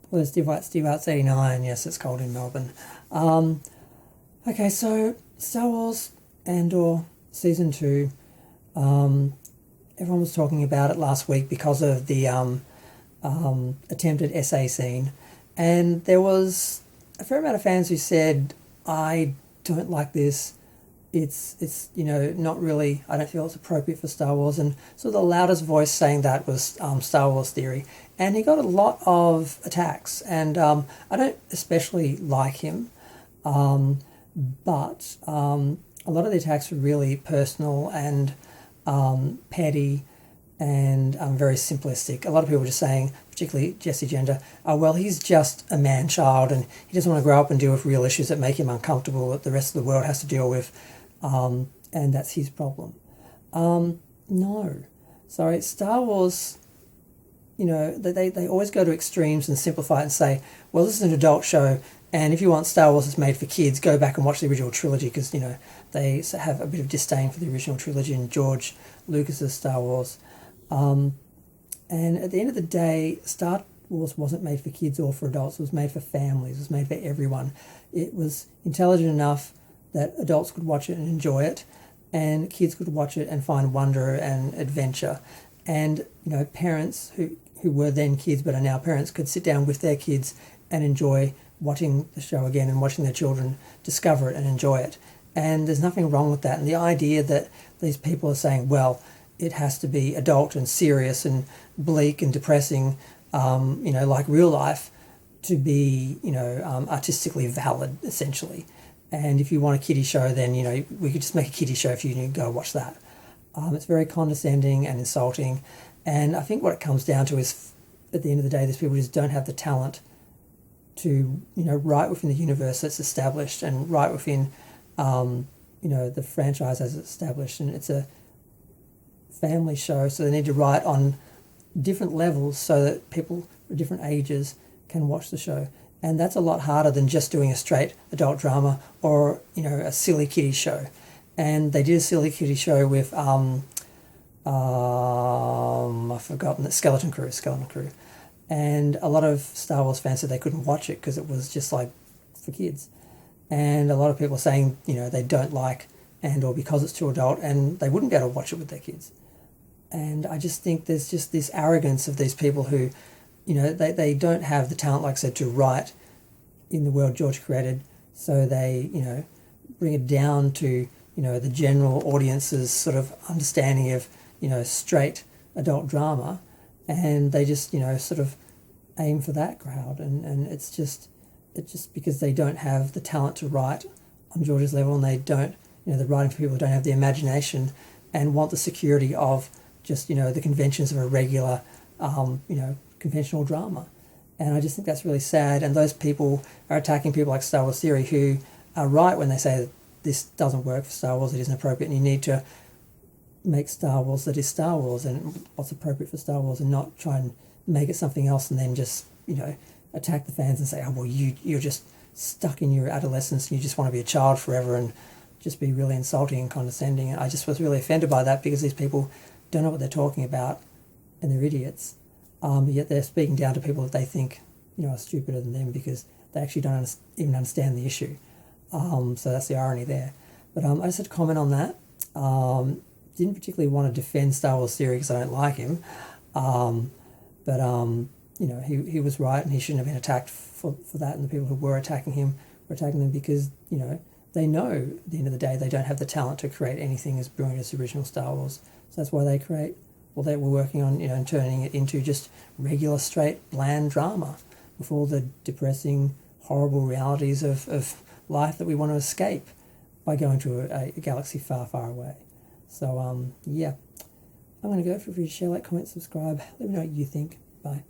Well, Steve Art's 89. Yes, it's cold in Melbourne. Okay, so Star Wars Andor Season 2. Everyone was talking about it last week because of the attempted essay scene. And there was a fair amount of fans who said, I don't like this. It's not really, I don't feel it's appropriate for Star Wars. And so the loudest voice saying that was Star Wars Theory. And he got a lot of attacks. And I don't especially like him. But a lot of the attacks were really personal and petty and very simplistic. A lot of people were just saying, particularly Jesse Gender, oh, well, he's just a man-child and he doesn't want to grow up and deal with real issues that make him uncomfortable that the rest of the world has to deal with, and that's his problem. No. Sorry, Star Wars, they always go to extremes and simplify it and say, well, this is an adult show, and if you want Star Wars that's made for kids, go back and watch the original trilogy, because, they have a bit of disdain for the original trilogy and George Lucas's Star Wars. And at the end of the day, Star Wars wasn't made for kids or for adults. It was made for families. It was made for everyone. It was intelligent enough that adults could watch it and enjoy it, and kids could watch it and find wonder and adventure. And, parents who were then kids but are now parents could sit down with their kids and enjoy watching the show again and watching their children discover it and enjoy it. And there's nothing wrong with that. And the idea that these people are saying, well, it has to be adult and serious and bleak and depressing, like real life, to be, artistically valid, essentially. And if you want a kiddie show, then, we could just make a kiddie show for you and you can go watch that. It's very condescending and insulting. And I think what it comes down to is, at the end of the day, these people just don't have the talent to, write within the universe that's established and write within, the franchise as it's established. And it's a family show, so they need to write on different levels so that people of different ages can watch the show. And that's a lot harder than just doing a straight adult drama or, a silly kiddie show. And they did a silly kiddie show with, I've forgotten, the Skeleton Crew. And a lot of Star Wars fans said they couldn't watch it because it was just like for kids. And a lot of people are saying, they don't like Andor because it's too adult and they wouldn't be able to watch it with their kids. And I just think there's just this arrogance of these people who, they don't have the talent, like I said, to write in the world George created. So they, bring it down to, the general audience's sort of understanding of, straight adult drama. And they just, sort of aim for that crowd. And it's just because they don't have the talent to write on George's level, and they don't, they're writing for people who don't have the imagination and want the security of just, the conventions of a regular, conventional drama. And I just think that's really sad. And those people are attacking people like Star Wars Theory, who are right when they say that this doesn't work for Star Wars, it isn't appropriate, and you need to make Star Wars that is Star Wars and what's appropriate for Star Wars, and not try and make it something else and then just, attack the fans and say, oh, well, you're just stuck in your adolescence and you just want to be a child forever, and just be really insulting and condescending. And I just was really offended by that, because these people don't know what they're talking about and they're idiots. Yet they're speaking down to people that they think, are stupider than them, because they actually don't even understand the issue. So that's the irony there. But I just had to comment on that. Didn't particularly want to defend Star Wars Theory because I don't like him. But he was right, and he shouldn't have been attacked for that. And the people who were attacking him were attacking them because, they know at the end of the day they don't have the talent to create anything as brilliant as the original Star Wars. So that's why they were working on, and turning it into just regular, straight, bland drama with all the depressing, horrible realities of life that we want to escape by going to a galaxy far, far away. So, I'm going to go. Feel free to share, like, comment, subscribe. Let me know what you think. Bye.